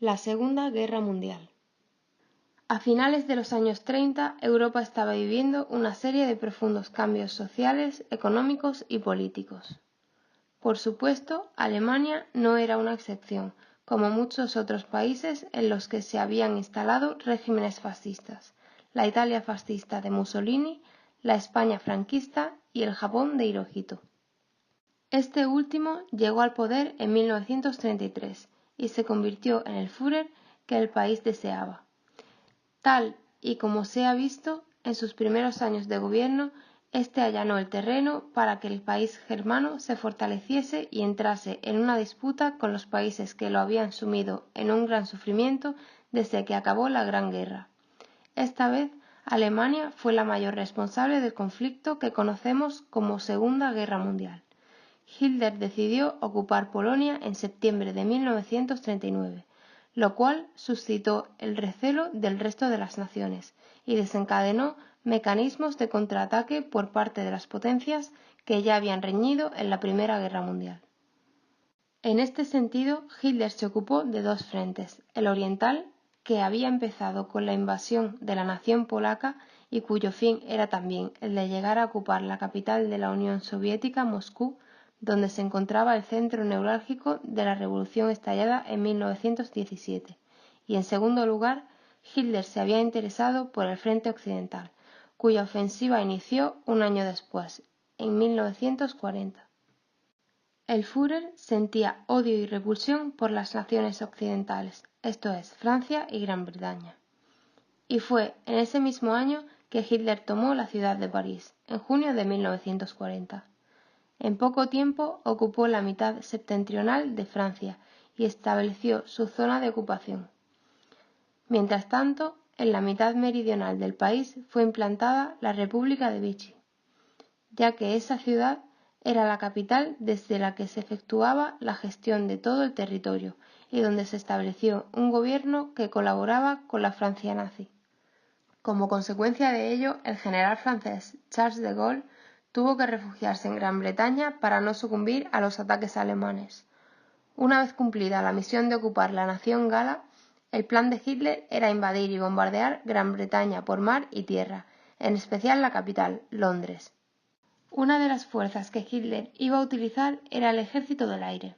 La Segunda Guerra Mundial. A finales de los años 30, Europa estaba viviendo una serie de profundos cambios sociales, económicos y políticos. Por supuesto, Alemania no era una excepción, como muchos otros países en los que se habían instalado regímenes fascistas, la Italia fascista de Mussolini, la España franquista y el Japón de Hirohito. Este último llegó al poder en 1933 y se convirtió en el Führer que el país deseaba. Tal y como se ha visto, en sus primeros años de gobierno, este allanó el terreno para que el país germano se fortaleciese y entrase en una disputa con los países que lo habían sumido en un gran sufrimiento desde que acabó la Gran Guerra. Esta vez, Alemania fue la mayor responsable del conflicto que conocemos como Segunda Guerra Mundial. Hitler decidió ocupar Polonia en septiembre de 1939, lo cual suscitó el recelo del resto de las naciones y desencadenó mecanismos de contraataque por parte de las potencias que ya habían reñido en la Primera Guerra Mundial. En este sentido, Hitler se ocupó de dos frentes: el oriental, que había empezado con la invasión de la nación polaca y cuyo fin era también el de llegar a ocupar la capital de la Unión Soviética, Moscú, donde se encontraba el centro neurálgico de la revolución estallada en 1917, y en segundo lugar, Hitler se había interesado por el frente occidental, cuya ofensiva inició un año después, en 1940. El Führer sentía odio y repulsión por las naciones occidentales, esto es, Francia y Gran Bretaña. Y fue en ese mismo año que Hitler tomó la ciudad de París, en junio de 1940. En poco tiempo ocupó la mitad septentrional de Francia y estableció su zona de ocupación. Mientras tanto, en la mitad meridional del país fue implantada la República de Vichy, ya que esa ciudad era la capital desde la que se efectuaba la gestión de todo el territorio y donde se estableció un gobierno que colaboraba con la Francia nazi. Como consecuencia de ello, el general francés Charles de Gaulle tuvo que refugiarse en Gran Bretaña para no sucumbir a los ataques alemanes. Una vez cumplida la misión de ocupar la nación gala, el plan de Hitler era invadir y bombardear Gran Bretaña por mar y tierra, en especial la capital, Londres. Una de las fuerzas que Hitler iba a utilizar era el ejército del aire,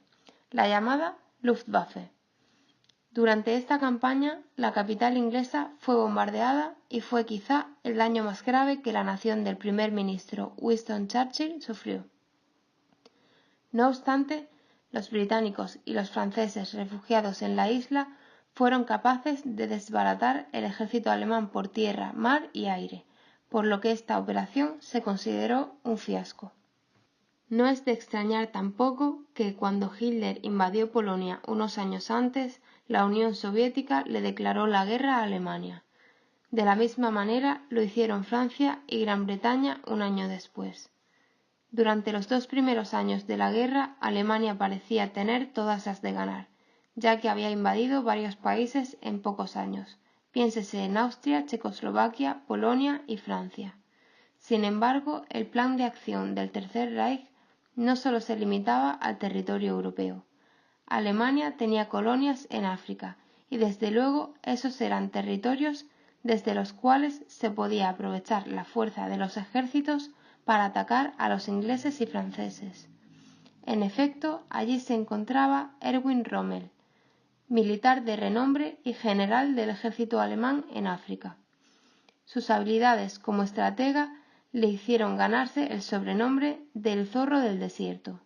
la llamada Luftwaffe. Durante esta campaña, la capital inglesa fue bombardeada y fue quizá el daño más grave que la nación del primer ministro Winston Churchill sufrió. No obstante, los británicos y los franceses refugiados en la isla fueron capaces de desbaratar el ejército alemán por tierra, mar y aire, por lo que esta operación se consideró un fiasco. No es de extrañar tampoco que cuando Hitler invadió Polonia unos años antes, la Unión Soviética le declaró la guerra a Alemania. De la misma manera lo hicieron Francia y Gran Bretaña un año después. Durante los dos primeros años de la guerra, Alemania parecía tener todas las de ganar, ya que había invadido varios países en pocos años. Piénsese en Austria, Checoslovaquia, Polonia y Francia. Sin embargo, el plan de acción del Tercer Reich no solo se limitaba al territorio europeo. Alemania tenía colonias en África y desde luego esos eran territorios desde los cuales se podía aprovechar la fuerza de los ejércitos para atacar a los ingleses y franceses. En efecto, allí se encontraba Erwin Rommel, militar de renombre y general del ejército alemán en África. Sus habilidades como estratega le hicieron ganarse el sobrenombre del zorro del desierto.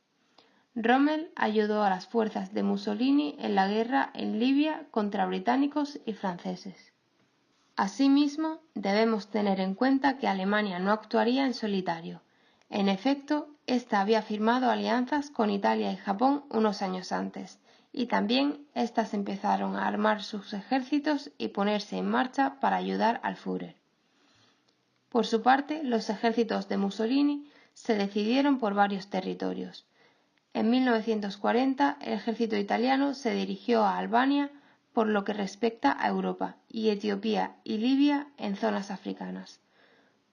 Rommel ayudó a las fuerzas de Mussolini en la guerra en Libia contra británicos y franceses. Asimismo, debemos tener en cuenta que Alemania no actuaría en solitario. En efecto, ésta había firmado alianzas con Italia y Japón unos años antes, y también éstas empezaron a armar sus ejércitos y ponerse en marcha para ayudar al Führer. Por su parte, los ejércitos de Mussolini se decidieron por varios territorios. En 1940, el ejército italiano se dirigió a Albania por lo que respecta a Europa y Etiopía y Libia en zonas africanas.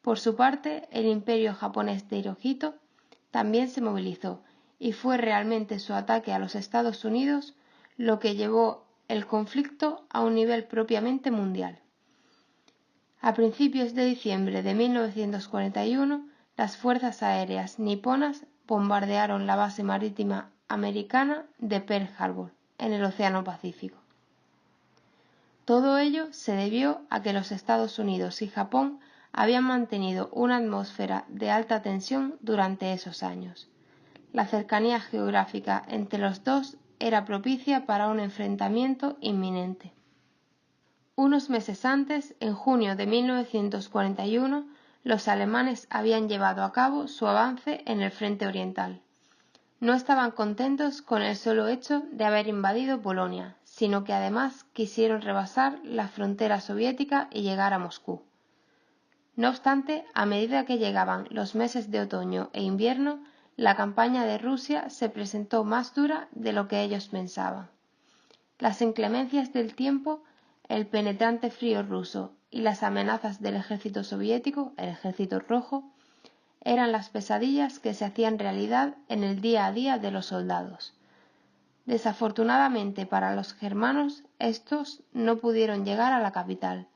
Por su parte, el imperio japonés de Hirohito también se movilizó y fue realmente su ataque a los Estados Unidos lo que llevó el conflicto a un nivel propiamente mundial. A principios de diciembre de 1941, las fuerzas aéreas niponas bombardearon la base marítima americana de Pearl Harbor, en el Océano Pacífico. Todo ello se debió a que los Estados Unidos y Japón habían mantenido una atmósfera de alta tensión durante esos años. La cercanía geográfica entre los dos era propicia para un enfrentamiento inminente. Unos meses antes, en junio de 1941, los alemanes habían llevado a cabo su avance en el frente oriental. No estaban contentos con el solo hecho de haber invadido Polonia, sino que además quisieron rebasar la frontera soviética y llegar a Moscú. No obstante, a medida que llegaban los meses de otoño e invierno, la campaña de Rusia se presentó más dura de lo que ellos pensaban. Las inclemencias del tiempo, el penetrante frío ruso y las amenazas del ejército soviético, el Ejército Rojo, eran las pesadillas que se hacían realidad en el día a día de los soldados. Desafortunadamente para los germanos, estos no pudieron llegar a la capital,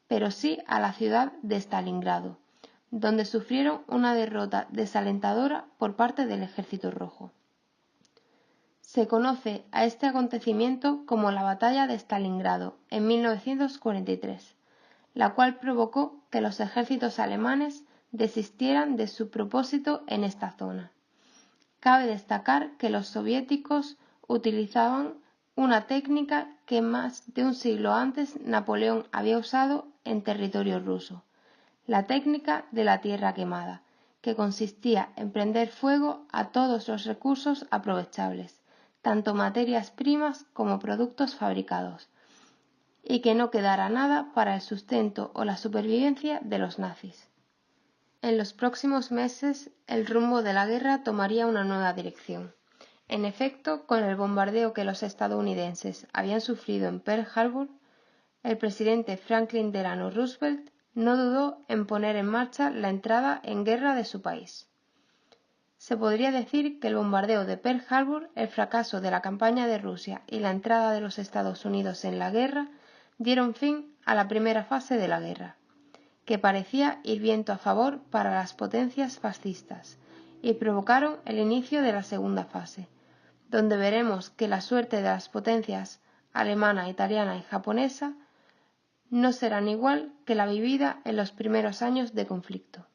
pero sí a la ciudad de Stalingrado, donde sufrieron una derrota desalentadora por parte del Ejército Rojo. Se conoce a este acontecimiento como la Batalla de Stalingrado en 1943, la cual provocó que los ejércitos alemanes desistieran de su propósito en esta zona. Cabe destacar que los soviéticos utilizaban una técnica que más de un siglo antes Napoleón había usado en territorio ruso, la técnica de la tierra quemada, que consistía en prender fuego a todos los recursos aprovechables, tanto materias primas como productos fabricados, y que no quedara nada para el sustento o la supervivencia de los nazis. En los próximos meses, el rumbo de la guerra tomaría una nueva dirección. En efecto, con el bombardeo que los estadounidenses habían sufrido en Pearl Harbor, el presidente Franklin Delano Roosevelt no dudó en poner en marcha la entrada en guerra de su país. Se podría decir que el bombardeo de Pearl Harbor, el fracaso de la campaña de Rusia y la entrada de los Estados Unidos en la guerra dieron fin a la primera fase de la guerra, que parecía ir viento a favor para las potencias fascistas, y provocaron el inicio de la segunda fase, donde veremos que la suerte de las potencias alemana, italiana y japonesa no serán igual que la vivida en los primeros años de conflicto.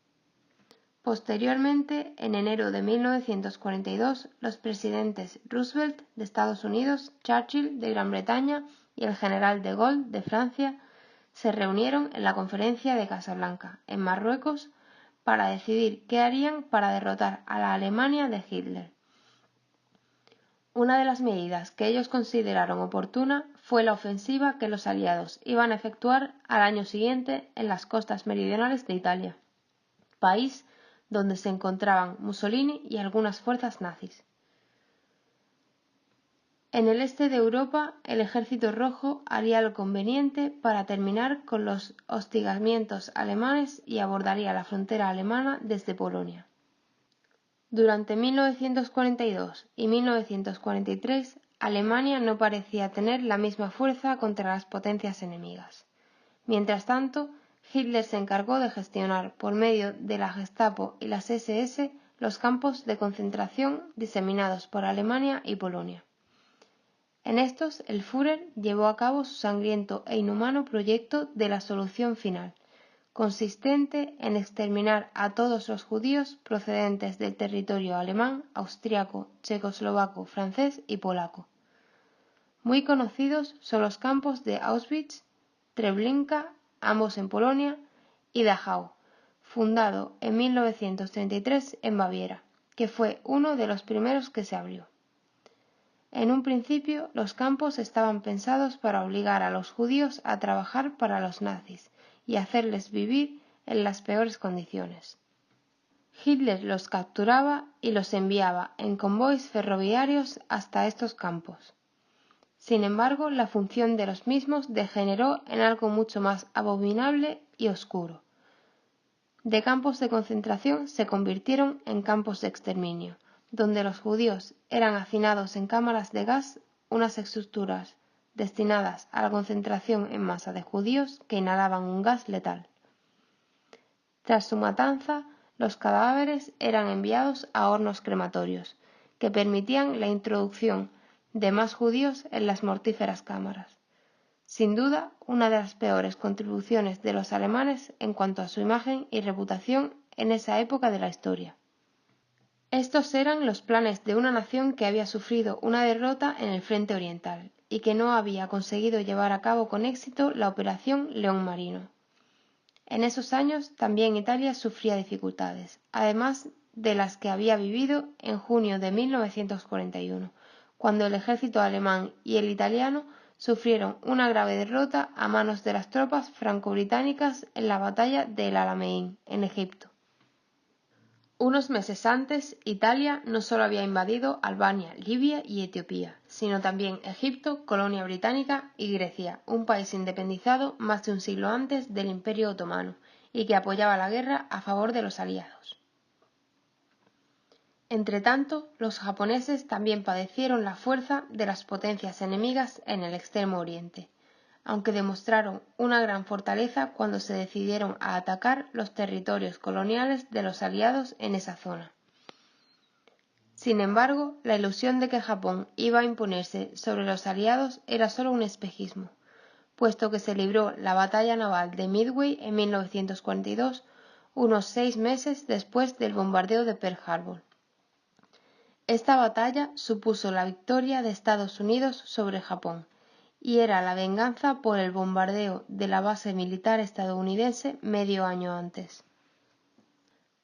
Posteriormente, en enero de 1942, los presidentes Roosevelt de Estados Unidos, Churchill de Gran Bretaña y el general de Gaulle de Francia se reunieron en la Conferencia de Casablanca, en Marruecos, para decidir qué harían para derrotar a la Alemania de Hitler. Una de las medidas que ellos consideraron oportuna fue la ofensiva que los aliados iban a efectuar al año siguiente en las costas meridionales de Italia, país donde se encontraban Mussolini y algunas fuerzas nazis. En el este de Europa, el Ejército Rojo haría lo conveniente para terminar con los hostigamientos alemanes y abordaría la frontera alemana desde Polonia. Durante 1942 y 1943, Alemania no parecía tener la misma fuerza contra las potencias enemigas. Mientras tanto, Hitler se encargó de gestionar por medio de la Gestapo y las SS los campos de concentración diseminados por Alemania y Polonia. En estos, el Führer llevó a cabo su sangriento e inhumano proyecto de la solución final, consistente en exterminar a todos los judíos procedentes del territorio alemán, austriaco, checoslovaco, francés y polaco. Muy conocidos son los campos de Auschwitz, Treblinka, ambos en Polonia, y Dachau, fundado en 1933 en Baviera, que fue uno de los primeros que se abrió. En un principio, los campos estaban pensados para obligar a los judíos a trabajar para los nazis y hacerles vivir en las peores condiciones. Hitler los capturaba y los enviaba en convoys ferroviarios hasta estos campos. Sin embargo, la función de los mismos degeneró en algo mucho más abominable y oscuro. De campos de concentración se convirtieron en campos de exterminio, donde los judíos eran hacinados en cámaras de gas, unas estructuras destinadas a la concentración en masa de judíos que inhalaban un gas letal. Tras su matanza, los cadáveres eran enviados a hornos crematorios, que permitían la introducción de más judíos en las mortíferas cámaras. Sin duda, una de las peores contribuciones de los alemanes en cuanto a su imagen y reputación en esa época de la historia. Estos eran los planes de una nación que había sufrido una derrota en el frente oriental y que no había conseguido llevar a cabo con éxito la Operación León Marino. En esos años también Italia sufría dificultades, además de las que había vivido en junio de 1941, cuando el ejército alemán y el italiano sufrieron una grave derrota a manos de las tropas franco-británicas en la batalla de El Alamein, en Egipto. Unos meses antes, Italia no solo había invadido Albania, Libia y Etiopía, sino también Egipto, colonia británica, y Grecia, un país independizado más de un siglo antes del Imperio Otomano y que apoyaba la guerra a favor de los aliados. Entretanto, los japoneses también padecieron la fuerza de las potencias enemigas en el Extremo Oriente, aunque demostraron una gran fortaleza cuando se decidieron a atacar los territorios coloniales de los aliados en esa zona. Sin embargo, la ilusión de que Japón iba a imponerse sobre los aliados era solo un espejismo, puesto que se libró la batalla naval de Midway en 1942, unos 6 meses después del bombardeo de Pearl Harbor. Esta batalla supuso la victoria de Estados Unidos sobre Japón y era la venganza por el bombardeo de la base militar estadounidense medio año antes.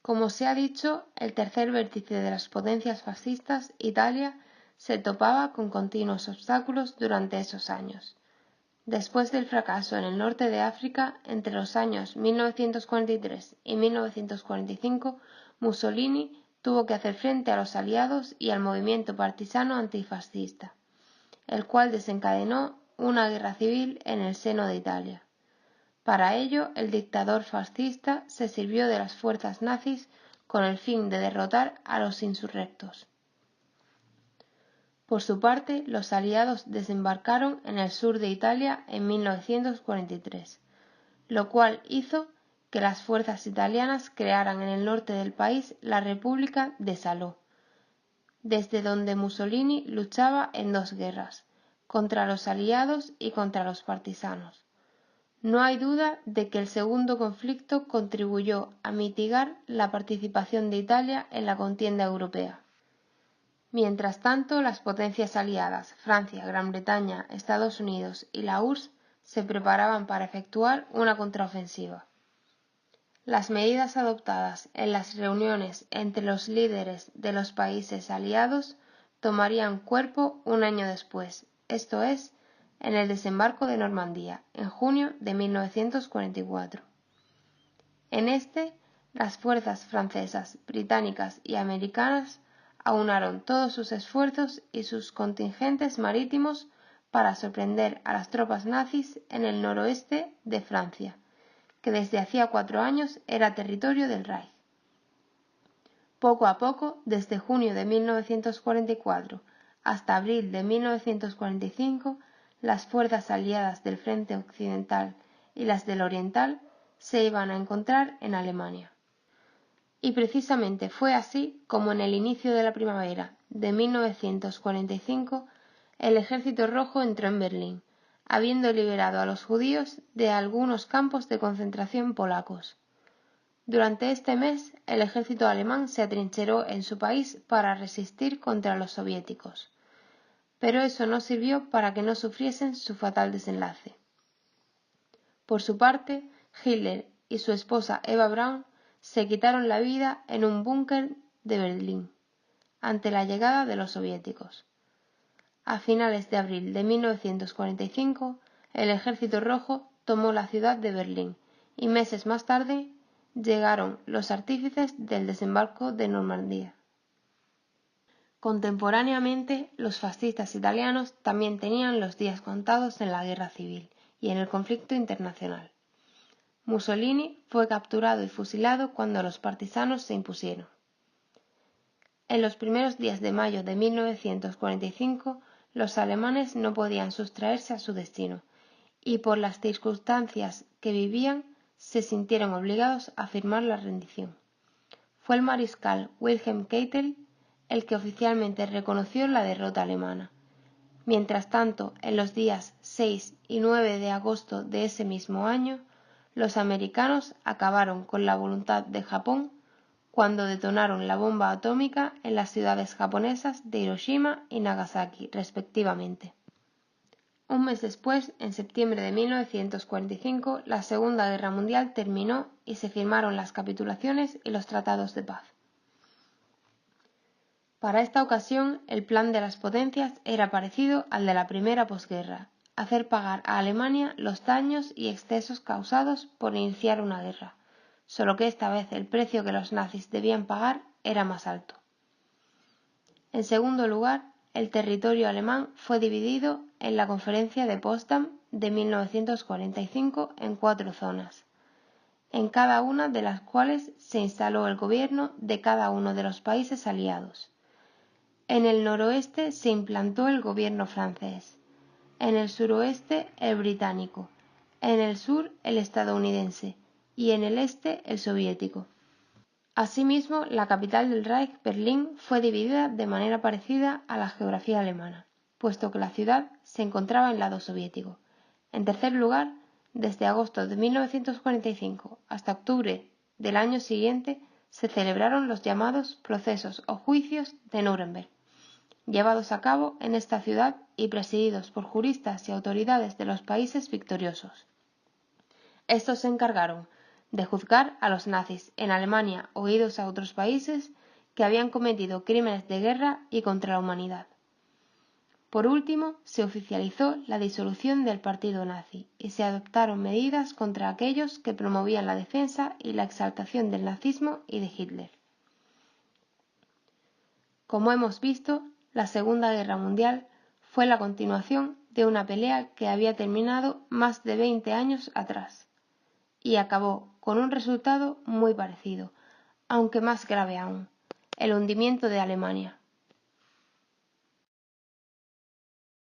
Como se ha dicho, el tercer vértice de las potencias fascistas, Italia, se topaba con continuos obstáculos durante esos años. Después del fracaso en el norte de África, entre los años 1943 y 1945, Mussolini tuvo que hacer frente a los aliados y al movimiento partisano antifascista, el cual desencadenó una guerra civil en el seno de Italia. Para ello, el dictador fascista se sirvió de las fuerzas nazis con el fin de derrotar a los insurrectos. Por su parte, los aliados desembarcaron en el sur de Italia en 1943, lo cual hizo que las fuerzas italianas crearan en el norte del país la República de Salò, desde donde Mussolini luchaba en 2 guerras, contra los aliados y contra los partisanos. No hay duda de que el segundo conflicto contribuyó a mitigar la participación de Italia en la contienda europea. Mientras tanto, las potencias aliadas, Francia, Gran Bretaña, Estados Unidos y la URSS, se preparaban para efectuar una contraofensiva. Las medidas adoptadas en las reuniones entre los líderes de los países aliados tomarían cuerpo un año después, esto es, en el desembarco de Normandía, en junio de 1944. En este, las fuerzas francesas, británicas y americanas aunaron todos sus esfuerzos y sus contingentes marítimos para sorprender a las tropas nazis en el noroeste de Francia, que desde hacía 4 años era territorio del Reich. Poco a poco, desde junio de 1944 hasta abril de 1945, las fuerzas aliadas del frente occidental y las del oriental se iban a encontrar en Alemania. Y precisamente fue así como en el inicio de la primavera de 1945 el Ejército Rojo entró en Berlín, habiendo liberado a los judíos de algunos campos de concentración polacos. Durante este mes, el ejército alemán se atrincheró en su país para resistir contra los soviéticos, pero eso no sirvió para que no sufriesen su fatal desenlace. Por su parte, Hitler y su esposa Eva Braun se quitaron la vida en un búnker de Berlín, ante la llegada de los soviéticos. A finales de abril de 1945, el Ejército Rojo tomó la ciudad de Berlín y meses más tarde llegaron los artífices del desembarco de Normandía. Contemporáneamente, los fascistas italianos también tenían los días contados en la guerra civil y en el conflicto internacional. Mussolini fue capturado y fusilado cuando los partisanos se impusieron. En los primeros días de mayo de 1945, los alemanes no podían sustraerse a su destino, y por las circunstancias que vivían se sintieron obligados a firmar la rendición. Fue el mariscal Wilhelm Keitel el que oficialmente reconoció la derrota alemana. Mientras tanto, en los días 6 y 9 de agosto de ese mismo año, los americanos acabaron con la voluntad de Japón cuando detonaron la bomba atómica en las ciudades japonesas de Hiroshima y Nagasaki, respectivamente. Un mes después, en septiembre de 1945, la Segunda Guerra Mundial terminó y se firmaron las capitulaciones y los tratados de paz. Para esta ocasión, el plan de las potencias era parecido al de la primera posguerra: hacer pagar a Alemania los daños y excesos causados por iniciar una guerra, solo que esta vez el precio que los nazis debían pagar era más alto. En segundo lugar, el territorio alemán fue dividido en la Conferencia de Potsdam de 1945 en 4 zonas, en cada una de las cuales se instaló el gobierno de cada uno de los países aliados. En el noroeste se implantó el gobierno francés, en el suroeste el británico, en el sur el estadounidense y en el este el soviético. Asimismo, la capital del Reich, Berlín, fue dividida de manera parecida a la geografía alemana, puesto que la ciudad se encontraba en el lado soviético. En tercer lugar, desde agosto de 1945 hasta octubre del año siguiente se celebraron los llamados procesos o juicios de Nuremberg, llevados a cabo en esta ciudad y presididos por juristas y autoridades de los países victoriosos. Estos se encargaron de juzgar a los nazis en Alemania o idos a otros países que habían cometido crímenes de guerra y contra la humanidad. Por último, se oficializó la disolución del partido nazi y se adoptaron medidas contra aquellos que promovían la defensa y la exaltación del nazismo y de Hitler. Como hemos visto, la Segunda Guerra Mundial fue la continuación de una pelea que había terminado más de 20 años atrás, y acabó con un resultado muy parecido, aunque más grave aún: el hundimiento de Alemania.